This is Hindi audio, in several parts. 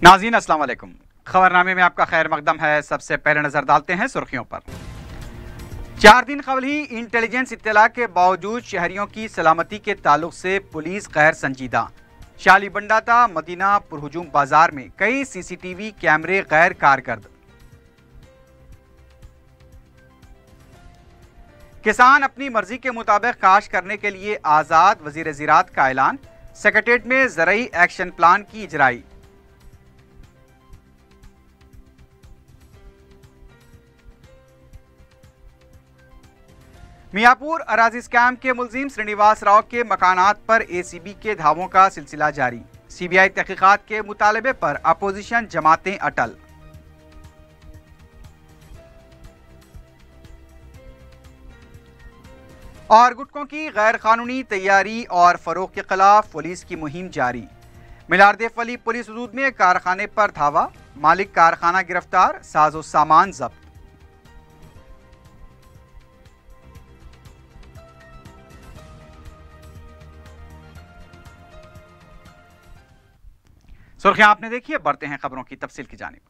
नाज़रीन अस्सलाम वालेकुम। खबरनामे में आपका खैर मकदम है। सबसे पहले नजर डालते हैं सुर्खियों पर। 4 दिन कबल ही इंटेलिजेंस इत्तला के बावजूद शहरियों की सलामती के ताल्लुक से पुलिस गैर संजीदा। शालीबंडाता मदीना पुरहुजूम बाजार में कई सीसीटीवी कैमरे गैर कारगर। किसान अपनी मर्जी के मुताबिक काश्त करने के लिए आज़ाद। वजीर ज़राअत का ऐलान। सेक्रेटेरिएट में ज़रई एक्शन प्लान की इजराई। मियापुर अराजी स्कैम के मुलजिम श्रीनिवास राव के मकानात पर एसीबी के धावों का सिलसिला जारी। सीबीआई तहकीकात के मुतालबे पर अपोजिशन जमातें अटल। और गुटकों की गैर कानूनी तैयारी और फरोख के खिलाफ पुलिस की मुहिम जारी। मिलारदेव वली पुलिस हदूद में कारखाने पर धावा। मालिक कारखाना गिरफ्तार। साजो सामान जब्त। सुर्खियां आपने देखी है, बढ़ते हैं खबरों की तफसील की जानिब।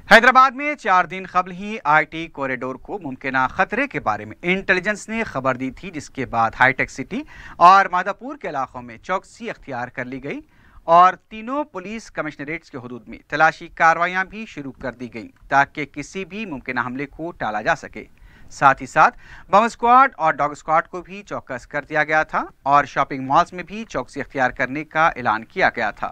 हैदराबाद में 4 दिन कबल ही आईटी कॉरिडोर को मुमकिना खतरे के बारे में इंटेलिजेंस ने खबर दी थी, जिसके बाद हाईटेक सिटी और मादापुर के इलाकों में चौकसी अख्तियार कर ली गई और तीनों पुलिस कमिश्नरेट्स के हुदूद में तलाशी कार्रवाइयां भी शुरू कर दी गई ताकि किसी भी मुमकिना हमले को टाला जा सके। साथ ही साथ बम स्क्वाड और डॉग स्क्वाड को भी चौकस कर दिया गया था और शॉपिंग मॉल्स में भी चौकसी अख्तियार करने का ऐलान किया गया था।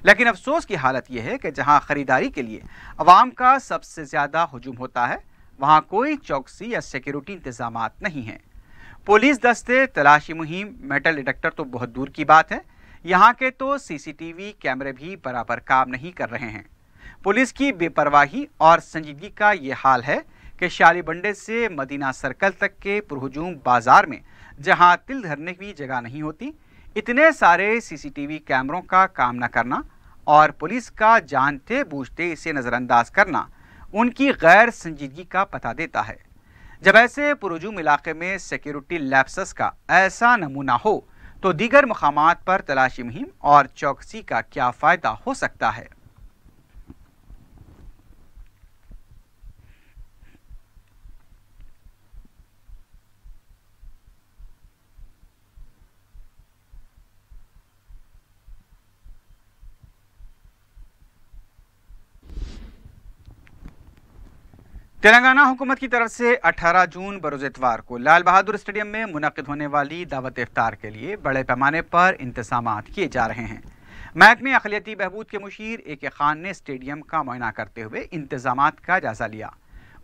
लेकिन अफसोस की हालत यह है कि जहां खरीदारी के लिए अवाम का सबसे ज्यादा हुजूम होता है, वहां कोई चौकसी या सिक्योरिटी इंतजामात नहीं है। पुलिस दस्ते, तलाशी मुहिम, मेटल डिटेक्टर तो बहुत दूर की बात है, यहाँ के तो सीसीटीवी कैमरे भी बराबर काम नहीं कर रहे हैं। पुलिस की बेपरवाही और संजीदगी का ये हाल है कि शालीबंडे से मदीना सर्कल तक के पुरहुजूम बाजार में जहां तिल धरने की जगह नहीं होती, इतने सारे सीसीटीवी कैमरों का काम न करना और पुलिस का जानते बूझते इसे नज़रअंदाज करना उनकी गैर संजीदगी का पता देता है। जब ऐसे पुरहुजूम इलाके में सिक्योरिटी लैप्सस का ऐसा नमूना हो तो दीगर मकामात पर तलाशी मुहिम और चौकसी का क्या फ़ायदा हो सकता है। तेलंगाना हुकूमत की तरफ से 18 जून बरोज़ इतवार को लाल बहादुर स्टेडियम में मुनक़िद होने वाली दावत इफ्तार के लिए बड़े पैमाने पर इंतज़ामात किए जा रहे हैं। महकमे अक़लियती बहबूद के मुशीर ए के खान ने स्टेडियम का मुआयना करते हुए इंतज़ामात का जायज़ा लिया।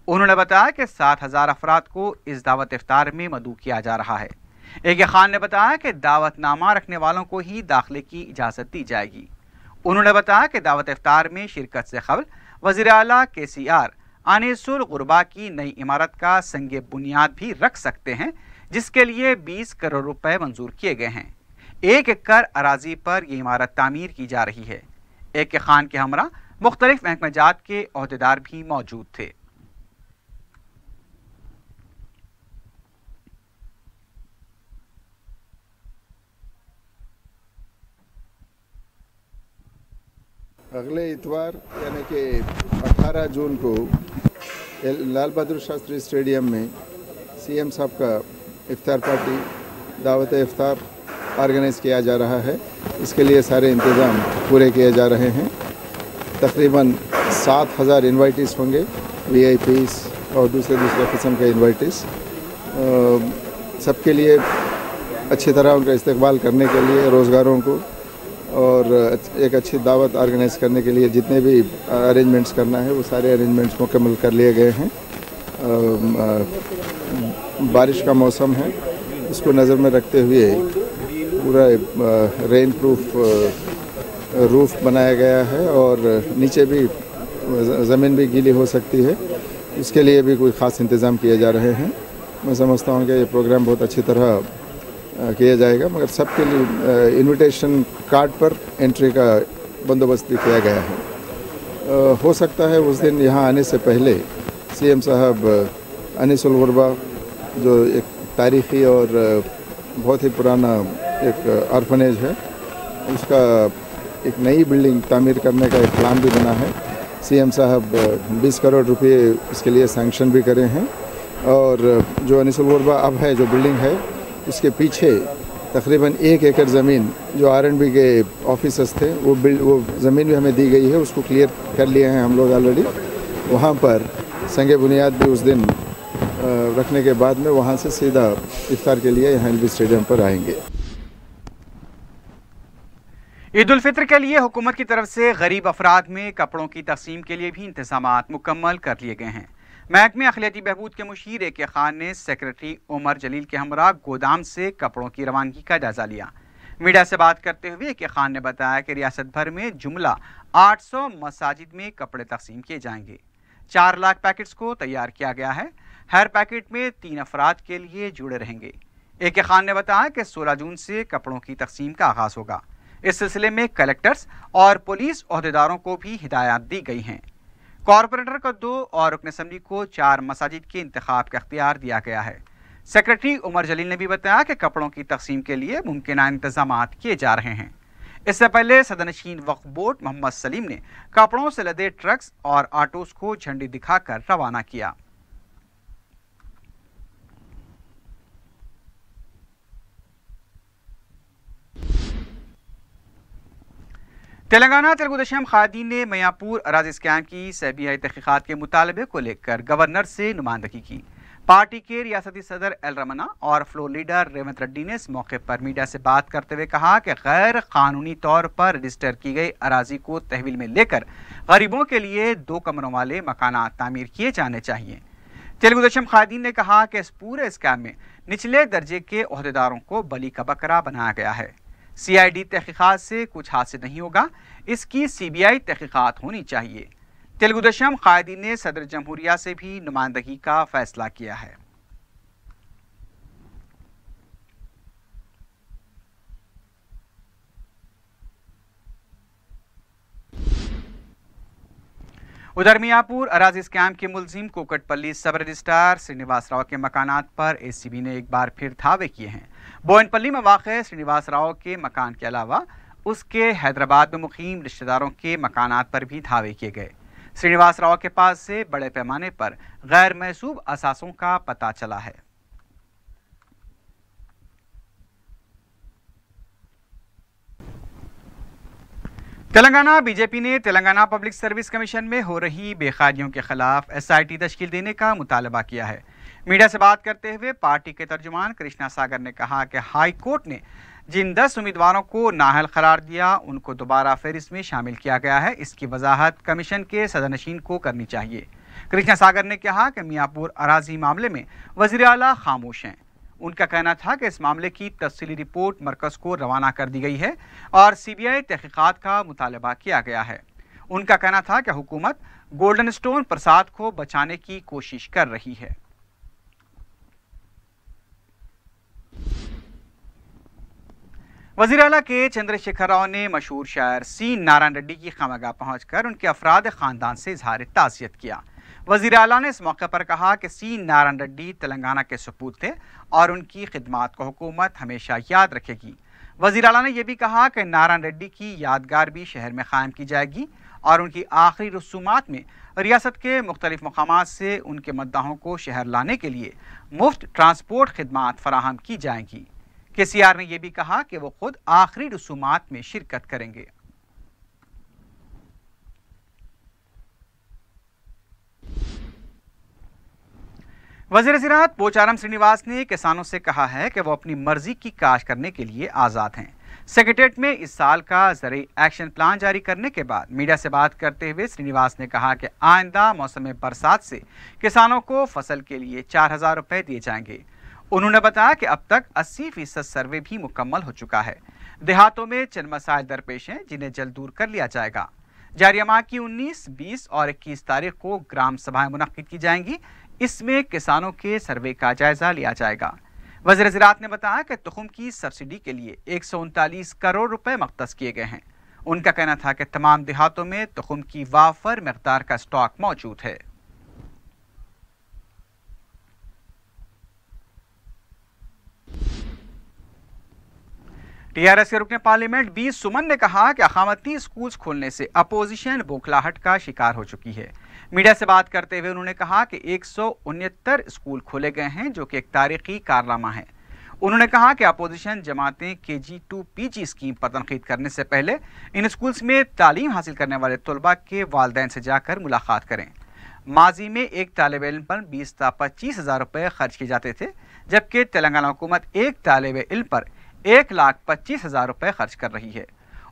उन्होंने बताया कि 7,000 अफराद को इस दावत इफ्तार में मदऊ किया जा रहा है। ए के खान ने बताया कि दावतनामा रखने वालों को ही दाखिले की इजाज़त दी जाएगी। उन्होंने बताया कि दावत इफ्तार में शिरकत से कबल वज़ीर आला KCR आनिसुल गुरबा की नई इमारत का संगे बुनियाद भी रख सकते हैं, जिसके लिए 20 करोड़ रुपए मंजूर किए गए हैं। 1 एकड़ अराजी पर यह इमारत तामीर की जा रही है। ए के खान के हमरा मुख्तलिफ महकमेजात के ओहदेदार भी मौजूद थे। अगले इतवार यानी कि 18 जून को लाल बहादुर शास्त्री स्टेडियम में CM साहब का इफ्तार पार्टी दावत इफ्तार ऑर्गेनाइज़ किया जा रहा है। इसके लिए सारे इंतज़ाम पूरे किए जा रहे हैं। तकरीबन 7,000 इन्वाइटीज़ होंगे, VIPs और दूसरे किस्म के इन्वाइटीज़। सबके लिए अच्छी तरह उनका इस्तकबाल करने के लिए रोज़गारों को और एक अच्छी दावत ऑर्गेनाइज़ करने के लिए जितने भी अरेंजमेंट्स करना है वो सारे अरेंजमेंट्स मुकम्मल कर लिए गए हैं। बारिश का मौसम है, इसको नज़र में रखते हुए पूरा रेन प्रूफ रूफ बनाया गया है और नीचे भी ज़मीन भी गीली हो सकती है, इसके लिए भी कोई ख़ास इंतज़ाम किए जा रहे हैं। मैं समझता हूँ कि ये प्रोग्राम बहुत अच्छी तरह किया जाएगा, मगर सबके लिए इनविटेशन कार्ड पर एंट्री का बंदोबस्त भी किया गया है। हो सकता है उस दिन यहाँ आने से पहले CM साहब अनिसुल गुरबा जो एक तारीख़ी और बहुत ही पुराना एक ऑर्फनेज है, उसका एक नई बिल्डिंग तामीर करने का एक प्लान भी बना है। सीएम साहब 20 करोड़ रुपए इसके लिए सैंक्शन भी करे हैं और जो अनिसुल गुरबा अब है जो बिल्डिंग है उसके पीछे तकरीबन 1 एकड़ ज़मीन जो R&B के ऑफिसर्स थे वो ज़मीन भी हमें दी गई है, उसको क्लियर कर लिए हैं हम लोग ऑलरेडी। वहाँ पर संगे बुनियाद भी उस दिन रखने के बाद में वहाँ से सीधा इफ्तार के लिए यहाँ एलबी स्टेडियम पर आएंगे। ईद उल फित्र के लिए हुकूमत की तरफ से गरीब अफराद में कपड़ों की तकसीम के लिए भी इंतजामात मुकम्मल कर लिए गए हैं। महकमे अखिलती बहबूद के मुशीर ए के खान ने सेक्रेटरी उमर जलील के हमरा गोदाम से कपड़ों की रवानगी का जायजा लिया। मीडिया से बात करते हुए ए के खान ने बताया कि रियासत भर में जुमला 800 मसाजिद में कपड़े तकसीम किए जाएंगे। 4 लाख पैकेट्स को तैयार किया गया है। हर पैकेट में 3 अफराद के लिए जुड़े रहेंगे। ए के खान ने बताया कि 16 जून से कपड़ों की तकसीम का आगाज होगा। इस सिलसिले में कलेक्टर्स और पुलिस ओहदेदारों को भी हिदायत दी गई हैं। कॉरपोरेटर को 2 और रुकन असम्बली को 4 मसाजिद के इंतखाब का इख्तियार दिया गया है। सेक्रेटरी उमर जलील ने भी बताया कि कपड़ों की तकसीम के लिए मुमकिन इंतजामात किए जा रहे हैं। इससे पहले सदरनशीन वक्फ बोर्ड मोहम्मद सलीम ने कपड़ों से लदे ट्रक्स और ऑटोस को झंडी दिखाकर रवाना किया। तेलंगाना तेलुगुदेशम खादीन ने मयापुर अराजी स्कैम की सीबीआई तहकीकात के मुतालबे को लेकर गवर्नर से नुमाइंदगी की। पार्टी के रियासती सदर एल रमना और फ्लोर लीडर रेवंत रेड्डी ने इस मौके पर मीडिया से बात करते हुए कहा कि गैर कानूनी तौर पर रजिस्टर की गई अराजी को तहवील में लेकर गरीबों के लिए 2 कमरों वाले मकानात तामीर किए जाने चाहिए। तेलुगुदेशम खादीन ने कहा कि इस पूरे स्कैम में निचले दर्जे के ओहदेदारों को बली का बकरा बनाया गया है। CID तहकीकात से कुछ हासिल नहीं होगा, इसकी CBI तहकीकात होनी चाहिए। तेलुगुदेशम कायदीन ने सदर जमहूरिया से भी नुमाइंदगी का फैसला किया है। उधर मियापुर अराजी स्कैम के मुलजिम कोकटपल्ली सब रजिस्ट्रार श्रीनिवास राव के मकानात पर ACB ने एक बार फिर धावे किए हैं। बोयनपल्ली में वाक़ श्रीनिवास राव के मकान के अलावा उसके हैदराबाद में मुकीम रिश्तेदारों के मकानात पर भी धावे किए गए। श्रीनिवास राव के पास से बड़े पैमाने पर गैर महसूब असासों का पता चला है। तेलंगाना बीजेपी ने तेलंगाना पब्लिक सर्विस कमीशन में हो रही बेखैरियों के खिलाफ SIT तश्कील देने का मुतालबा किया है। मीडिया से बात करते हुए पार्टी के तर्जुमान कृष्णा सागर ने कहा कि हाई कोर्ट ने जिन 10 उम्मीदवारों को नाअहल करार दिया उनको दोबारा फहरिस्त में शामिल किया गया है। इसकी वजाहत कमीशन के सदरनशीन को करनी चाहिए। कृष्णा सागर ने कहा कि मियापुर अराजी मामले में वज़ीर आला खामोश हैं। उनका कहना था कि इस मामले की तफसीली रिपोर्ट मरकज़ को रवाना कर दी गई है और CBI तहकीकात का मुतालबा किया गया है। उनका कहना था कि हुकूमत गोल्डन स्टोन प्रसाद को बचाने की कोशिश कर रही है। वज़ीर आला के चंद्रशेखर राव ने मशहूर शायर C नारायण रेड्डी की खामगाह पहुंचकर उनके अफराद खानदान से इजहार ताज़ियत किया। वज़ीर आला ने इस मौके पर कहा कि C नारायण रेड्डी तेलंगाना के सपूत थे और उनकी खिदमात को हुकूमत हमेशा याद रखेगी। वज़ीर आला ने यह भी कहा कि नारायण रेड्डी की यादगार भी शहर में कायम की जाएगी और उनकी आखिरी रसूमात में रियासत के मुख्तलिफ मकामात से उनके मद्दाहों को शहर लाने के लिए मुफ्त ट्रांसपोर्ट खिदमात फराहम की जाएंगी। KCR ने यह भी कहा कि वो खुद आखिरी रसूमात में शिरकत करेंगे। वज़ीर ज़राअत पोचारम श्रीनिवास ने किसानों से कहा है कि वो अपनी मर्जी की काश्त करने के लिए आज़ाद हैं। सेक्रेटेरिएट में इस साल का ज़रूरी एक्शन प्लान जारी करने के बाद मीडिया से बात करते हुए श्रीनिवास ने कहा कि आइंदा मौसम बरसात से किसानों को फसल के लिए 4000 रुपये दिए जाएंगे। उन्होंने बताया कि अब तक 80% सर्वे भी मुकम्मल हो चुका है। देहातों में चंद मसाइल दरपेश हैं जिन्हें जल्द दूर कर लिया जाएगा। जारी माह की 19, 20 और 21 तारीख को ग्राम सभाएं मुनक्किद की जाएंगी। इसमें किसानों के सर्वे का जायजा लिया जाएगा। वज़ीर ज़राअत ने बताया कि तुखम की सब्सिडी के लिए 139 करोड़ रुपए मख्तस किए गए हैं। उनका कहना था कि तमाम देहातों में तुखम की वाफर मकदार का स्टॉक मौजूद है। टीआरएस के रुकने पार्लियामेंट बी सुमन ने कहा कि अखामती स्कूल्स खोलने से अपोजिशन बौखलाहट का शिकार हो चुकी है। मीडिया से बात करते हुए उन्होंने कहा कि 169 स्कूल खोले गए हैं, जो कि एक तारीखी कारनामा है। उन्होंने कहा कि अपोजिशन जमातें KG to PG स्कीम पर तनकीद करने से पहले इन स्कूल्स में तालीम हासिल करने वाले तलबा के वालिदैन से जाकर मुलाकात करें। माजी में एक तालिब इल्म पर 20 से 25 हज़ार रुपये खर्च किए जाते थे, जबकि तेलंगाना हुकूमत एक तालिब इल्म पर 1,25,000 रुपये खर्च कर रही है।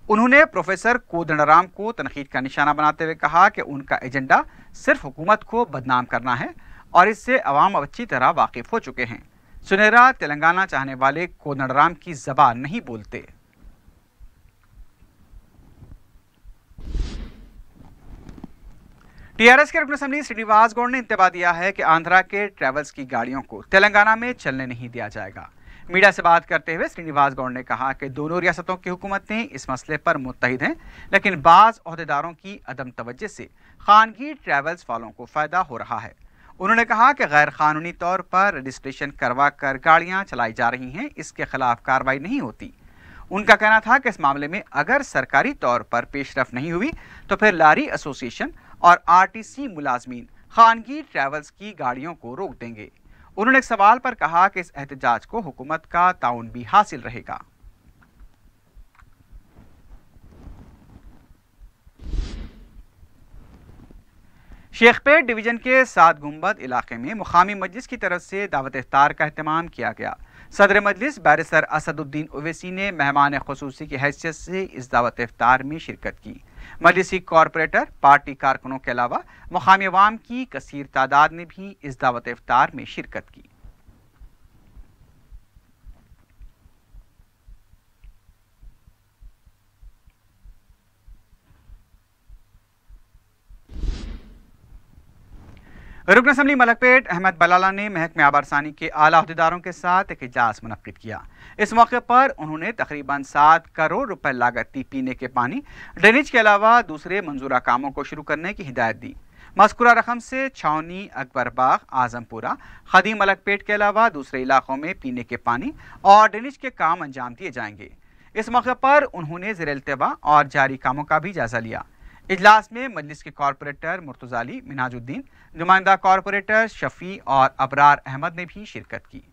उन्होंने प्रोफेसर कोदंडराम को तनकीद का निशाना बनाते हुए कहा कि उनका एजेंडा सिर्फ हुकूमत को बदनाम करना है और इससे अवाम अब अच्छी तरह वाकिफ हो चुके हैं। सुनहरा तेलंगाना चाहने वाले कोदंडराम की ज़बान नहीं बोलते। टीआरएस के रुकन असेंबली श्रीनिवास गौड़ ने इंतबा दिया है कि आंध्रा के ट्रैवल्स की गाड़ियों को तेलंगाना में चलने नहीं दिया जाएगा। मीडिया से बात करते हुए श्रीनिवास गौड़ ने कहा कि दोनों रियासतों की हुकूमतें इस मसले पर मुत्तहिद हैं, लेकिन बाज़ ओहदेदारों की अदम तवज्जो से खानगी ट्रैवल्स वालों को फ़ायदा हो रहा है। उन्होंने कहा कि गैर कानूनी तौर पर रजिस्ट्रेशन करवा कर गाड़ियाँ चलाई जा रही हैं, इसके खिलाफ कार्रवाई नहीं होती। उनका कहना था कि इस मामले में अगर सरकारी तौर पर पेशरफ नहीं हुई तो फिर लारी एसोसिएशन और RTC मुलाजमीन खानगी ट्रैवल्स की गाड़ियों को रोक देंगे। उन्होंने एक सवाल पर कहा कि इस एहतजाज को हुकूमत का ताउन भी हासिल रहेगा। शेखपेट डिवीजन के 7 गुंबद इलाके में मुकामी मजलिस की तरफ से दावत इफ्तार का एहतमाम किया गया। सदर मजलिस बैरिस्टर असदुद्दीन ओवैसी ने मेहमान खुसूसी की हैसियत से इस दावत इफ्तार में शिरकत की। मजलिसी कॉरपोरेटर, पार्टी कारकुनों के अलावा मुकामी अवाम की कसीर तादाद ने भी इस दावत इफ्तार में शिरकत की। रुकन असेंबली मलकपेट अहमद बलाला ने महकमे आबारसानी के आला अहदेदारों के साथ एक इजलास मुनक्किद किया। इस मौके पर उन्होंने तकरीबन 7 करोड़ रुपए लागती पीने के पानी, ड्रेनेज के अलावा दूसरे मंजूरा कामों को शुरू करने की हिदायत दी। मज़कूरा रकम से छावनी, अकबरबाग, आजमपुरा, खदीम मलकपेट के अलावा दूसरे इलाकों में पीने के पानी और ड्रेनेज के काम अंजाम दिए जाएंगे। इस मौके पर उन्होंने ज़ेर-ए-इल्तिबा और जारी कामों का भी जायजा लिया। इजलास में मजलिस के कॉरपोरेटर मुर्तज़ा अली, मिनाजुद्दीन, नुमाइंदा कॉरपोरेटर शफी और अबरार अहमद ने भी शिरकत की।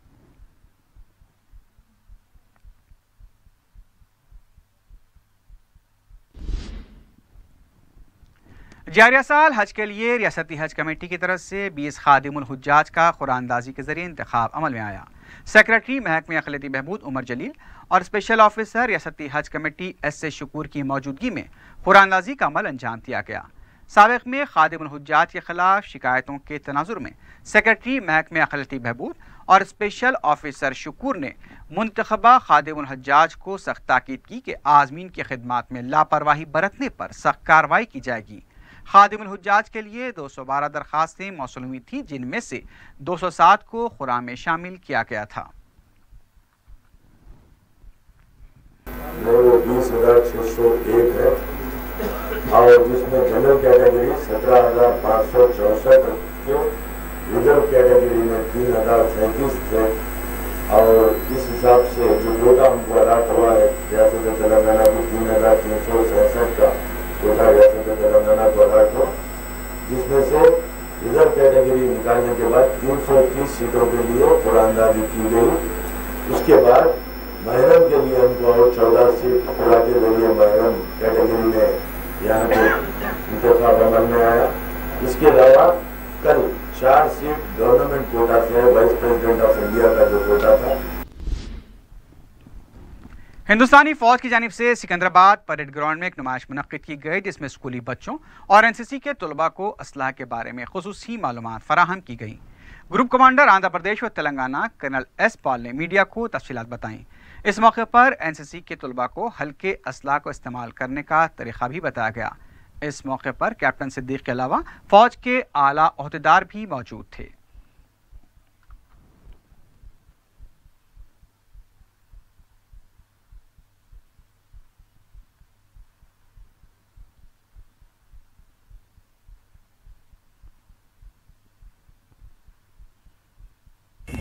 जारिया साल हज के लिए रियासती हज कमेटी की तरफ से 20 खादिमुल हुज्जाज का कुरानंदाजी के जरिए इंतखाब अमल में आया। सेक्रेटरी महकमे अक़लियती बहबूद उमर जलील और स्पेशल ऑफिसर रियासती हज कमेटी S.A. शुकूर की मौजूदगी में कुरानंदाजी का अमल अंजाम दिया गया। साबिक़ में खादिमुल हुज्जाज के खिलाफ शिकायतों के तनाजुर में सेक्रेटरी महकमे अक़लियती बहबूद और स्पेशल ऑफिसर शुकूर ने मुंतखबा खादिमुल हुज्जाज को सख्त ताकीद की कि आज़मीन की खिदमत में लापरवाही बरतने पर सख्त कार्रवाई की जाएगी। खादिमुल हुज्जाज के लिए 212 दरखास्तें मौसूल हुई थी, जिनमें से 207 को खुरा में शामिल किया गया था। 20,601 है और जिसमें जनरल कैटेगरी 17,564 थे, रिजर्व कैटेगरी में 3,037 थे और इस हिसाब से जो कोटा हमको अलाट हुआ है रियासत तेलंगाना को 3,367 का कोटा रियासत तेलंगाना को अलाट हो, जिसमें से रिजर्व कैटेगरी निकालने के बाद 330 सीटों के लिए कुरानंदाजी की गई। उसके बाद महरम के लिए हमको और 14 सीट खुला के जरिए महरम कैटेगरी में यहाँ पे इंतखाब अमल में आया। इसके अलावा कल 4 सीट गवर्नमेंट कोटा से है, वाइस प्रेसिडेंट ऑफ इंडिया का जो कोटा था। हिंदुस्तानी फौज की जानिब से सिकंदराबाद परेड ग्राउंड में एक नुमाइश मुनक्किद की गई, जिसमें स्कूली बच्चों और NCC के तलबा को असलाह के बारे में खुसूसी मालूमात फराहम की गई। ग्रुप कमांडर आंध्र प्रदेश व तेलंगाना कर्नल S. पॉल ने मीडिया को तफसीलात बताई। इस मौके पर NCC के तलबा को हल्के असलाह को इस्तेमाल करने का तरीका भी बताया गया। इस मौके पर कैप्टन सिद्दीक के अलावा फौज के आला ओहदेदार भी मौजूद थे।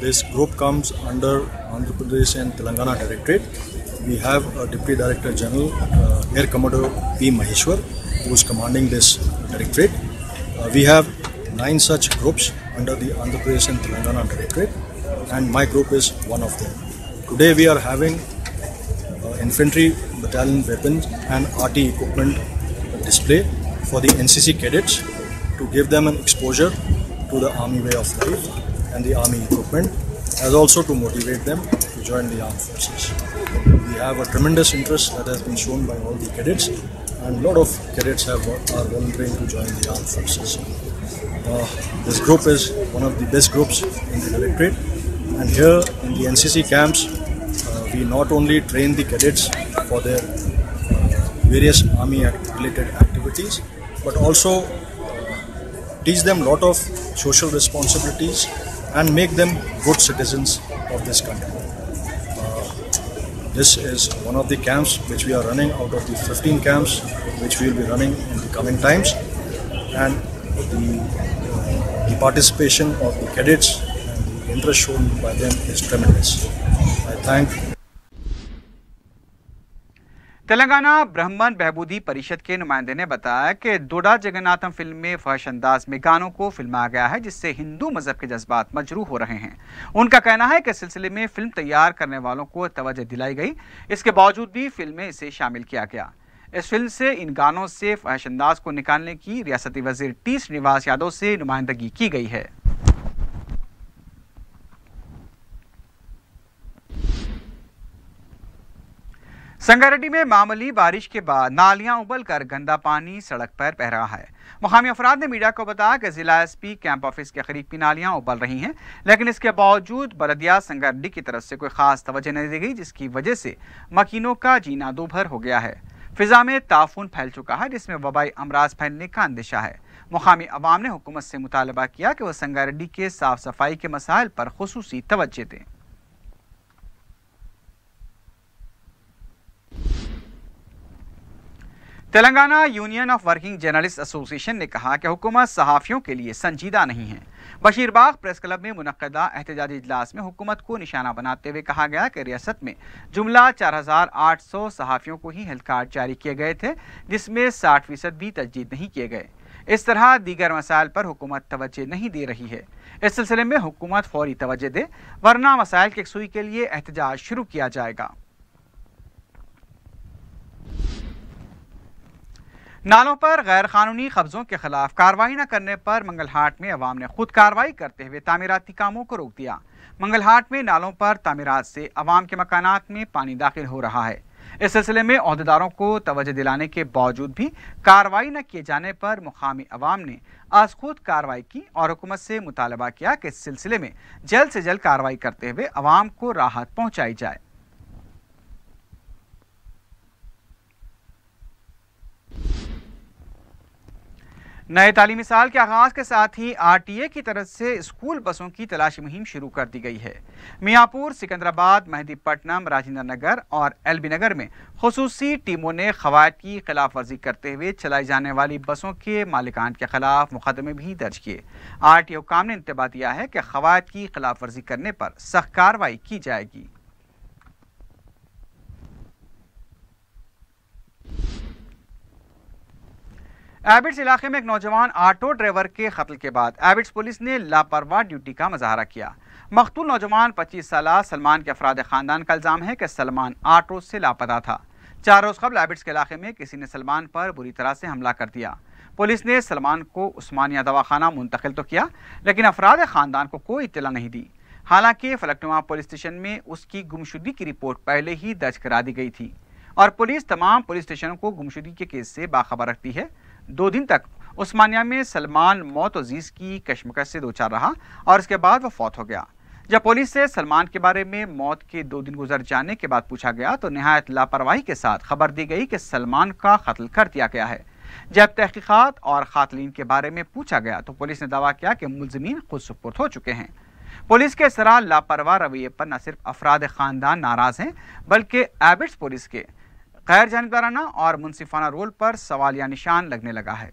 this group comes under Andhra Pradesh and Telangana Directorate. We have a Deputy Director General, Air Commodore P. Maheshwar, who is commanding this directorate. We have 9 such groups under the Andhra Pradesh and Telangana Directorate, and my group is one of them. Today we are having infantry battalion weapons and RT equipment display for the NCC cadets to give them an exposure to the army way of life and the army equipment, as also to motivate them to join the armed forces. We have a tremendous interest that has been shown by all the cadets, and a lot of cadets are volunteering to join the armed forces. This group is one of the best groups in the directorate, and here in the NCC camps we not only train the cadets for their various army related activities, but also teach them a lot of social responsibilities and make them good citizens of this country. This is one of the camps which we are running out of the 15 camps which we will be running in the coming times, and the participation of the cadets and the interest shown by them is tremendous. I thank Telangana ब्राह्मण बहबूदी परिषद के नुमाइंदे ने बताया कि दोडा जगन्नाथम फिल्म में फहश अंदाज में गानों को फिल्माया गया है, जिससे हिंदू मजहब के जज्बात मजरूह हो रहे हैं। उनका कहना है कि इस सिलसिले में फिल्म तैयार करने वालों को तवज्जो दिलाई गई, इसके बावजूद भी फिल्म में इसे शामिल किया गया। इस फिल्म से इन गानों से फहश अंदाज को निकालने की रियासती वजीर टी श्रीनिवास यादव से नुमाइंदगी की गई है। संगारेड्डी में मामूली बारिश के बाद नालियां उबलकर गंदा पानी सड़क पर बह रहा है। मुकामी अफराद ने मीडिया को बताया कि जिला एसपी कैंप ऑफिस के करीब की नालियां उबल रही हैं, लेकिन इसके बावजूद बलदिया संगारेड्डी की तरफ से कोई खास तवज्जो नहीं दी गई, जिसकी वजह से मकीनों का जीना दूभर हो गया है। फिजा में ताफून फैल चुका है, जिसमें वबाई अमराज फैलने का अंदेशा है। मुकामी अवाम ने हुकूमत से मुतालबा किया कि वह संगारेड्डी के साफ सफाई के मसाइल पर खुसूसी तवज्जो दें। Telangana union of working journalist association ने कहा कि हुकूमत सहाफ़ियों के लिए संजीदा नहीं है। बशीरबाग प्रेस क्लब में मुनक्कदा एहतजाजी इजलास में हुकूमत को निशाना बनाते हुए कहा गया कि रियासत में जुमला 4800 सहाफ़ियों को ही हेल्थ कार्ड जारी किए गए थे, जिसमें 60% भी तजदीद नहीं किए गए। इस तरह दीगर मसाइल पर हुकूमत तवज्जो नहीं दे रही है। इस सिलसिले में हुकूमत फौरी तवज्जो दे, वरना मसाइल की यकसुई के लिए एहतजाज शुरू किया जाएगा। नालों पर गैर कानूनी कब्जों के खिलाफ कार्रवाई न करने पर मंगलहाट में अवाम ने खुद कार्रवाई करते हुए तामीराती कामों को रोक दिया। मंगलहाट में नालों पर तामीरात से अवाम के मकानात में पानी दाखिल हो रहा है। इस सिलसिले में ओहदेदारों को तवज्जो दिलाने के बावजूद भी कार्रवाई न किए जाने पर मुकामी अवाम ने आज खुद कार्रवाई की और हुकूमत से मुतालबा किया कि इस सिलसिले में जल्द से जल्द कार्रवाई करते हुए अवाम को राहत पहुंचाई जाए। नए तालीमी साल के आगाज के साथ ही आरटीए की तरफ से स्कूल बसों की तलाशी मुहिम शुरू कर दी गई है। मियाँपुर, सिकंदराबाद, मेहदीपट्टनम, राजेंद्र नगर और एलबी नगर में खुसूसी टीमों ने क़वायद की खिलाफ वर्जी करते हुए चलाई जाने वाली बसों के मालिकान के खिलाफ मुकदमे भी दर्ज किए। आरटीए हुकाम ने इंतबाह दिया है कि क़वायद की खिलाफ वर्जी करने पर सख्त कार्रवाई की जाएगी। एबिट्स इलाके में एक नौजवान ऑटो ड्राइवर के कत्ल के बाद एबिट्स पुलिस ने लापरवाह ड्यूटी का मुजाहरा किया। मकतूल नौजवान 25 साल सलमान के अफराद खानदान का इल्जाम है कि सलमान ऑटो से लापता था। 4 रोज कबल एबिट्स के इलाके में किसी ने सलमान पर बुरी तरह से हमला कर दिया। पुलिस ने सलमान को उस्मानिया दवाखाना मुंतकिल तो किया, लेकिन अफराद खानदान को कोई इत्तला नहीं दी। हालांकि फलकनुमा पुलिस स्टेशन में उसकी गुमशुदगी की रिपोर्ट पहले ही दर्ज करा दी गई थी और पुलिस तमाम पुलिस स्टेशनों को गुमशुदगी के केस से बाखबर रखती है। 2 दिन तक उस्मानिया में सलमान मौत अजीज की कशमकश से दोचार रहा और इसके बाद वह फौत हो गया। जब पुलिस से सलमान के बारे में मौत के 2 दिन गुजर जाने के बाद पूछा गया तो निहायत लापरवाही के साथ खबर दी गई कि सलमान का कत्ल कर दिया गया है। जब तहकीकात और कातिलीन के बारे में पूछा गया तो पुलिस ने दावा किया कि मुलजिमीन खुद सुपुर्द हो चुके हैं। पुलिस के इस तरह लापरवाह रवैये पर न सिर्फ अफराद खानदान नाराज हैं, बल्कि एबिट्स पुलिस के गैर जानिबदाराना और मुनसिफाना रोल पर सवालिया निशान लगने लगा है।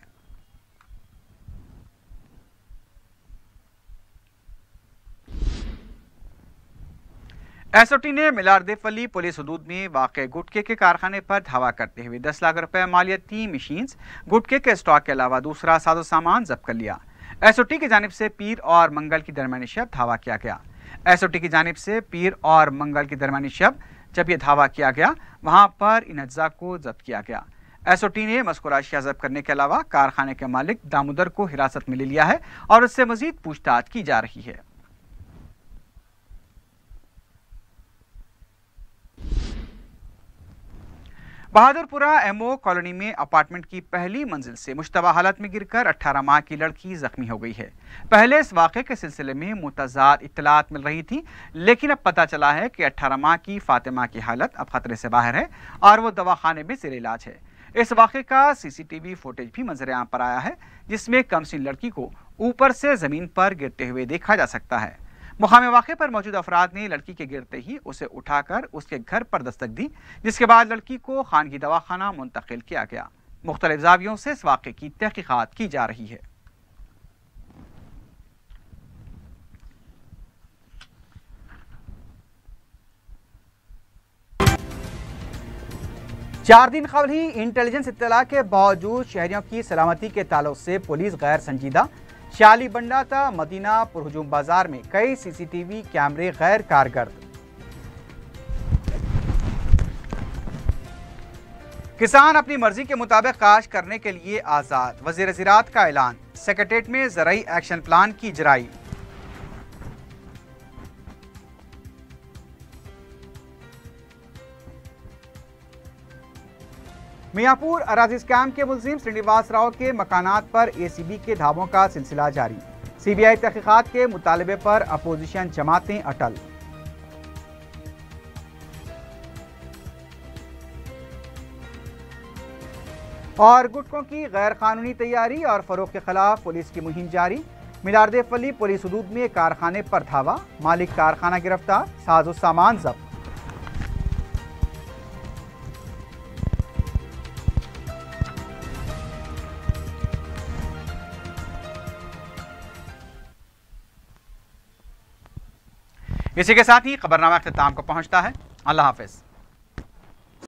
एसओटी ने मिलारदेफली पुलिस हदूद में वाक़ गुटके के कारखाने पर धावा करते हुए 10 लाख रुपए मालियती मशीन्स, गुटके के स्टॉक के अलावा दूसरा साजो सामान जब्त कर लिया। एसओटी की जानिब से पीर और मंगल की दरमियानी शब धावा किया गया। एसओटी की जानिब से पीर और मंगल की दरमियानी शब जब यह धावा किया गया, वहां पर इन अज्जा को जब्त किया गया। एसओटी ने मज़कूरा अशिया जब्त करने के अलावा कारखाने के मालिक दामोदर को हिरासत में ले लिया है और उससे मजीद पूछताछ की जा रही है। बहादुरपुरा एमओ कॉलोनी में अपार्टमेंट की पहली मंजिल से मुश्तबा हालत में गिरकर 18 माह की लड़की जख्मी हो गई है। पहले इस वाक़े के सिलसिले में मुतज़ाद इत्तलात मिल रही थी, लेकिन अब पता चला है कि 18 माह की फातिमा की हालत अब खतरे से बाहर है और वो दवाखाने में ज़ेर इलाज है। इस वाक़े का सीसीटीवी फुटेज भी मंजर आम पर आया है, जिसमें कमसिन लड़की को ऊपर से ज़मीन पर गिरते हुए देखा जा सकता है। मुकाम वाक़े पर मौजूद अफराद ने लड़की के गिरते ही उसे उठाकर उसके घर पर दस्तक दी, जिसके बाद लड़की को खानगी दवाखाना मुंतकिल किया गया। मुख्तलिफ ज़ावियों से इस वाक़े की तहकीकात की जा रही है। चार दिन कबल ही इंटेलिजेंस इत्तला के बावजूद शहरियों की सलामती के ताल्लुक से पुलिस गैर संजीदा। शाली बंडा था मदीना पुरहुजूम बाजार में कई सीसीटीवी कैमरे गैर कारगर। किसान अपनी मर्जी के मुताबिक काश्त करने के लिए आज़ाद। वज़ीर ज़राअत का ऐलान। सेक्रेटेरिएट में ज़राई एक्शन प्लान की इजराई। मियाँपुर अराजी स्कैम के मुलजिम श्रीनिवास राव के मकानात पर एसीबी के धावों का सिलसिला जारी। सीबीआई तहकीकात के मुतालबे पर अपोजिशन जमातें अटल। और गुटकों की गैर कानूनी तैयारी और फरोख्त के खिलाफ पुलिस की मुहिम जारी। मिलारदेफली पुलिस हदूद में कारखाने पर धावा, मालिक कारखाना गिरफ्तार, साजो सामान जब्त। इसी के साथ ही खबरनामा अख्ताम को पहुंचता है। अल्लाह हाफिज।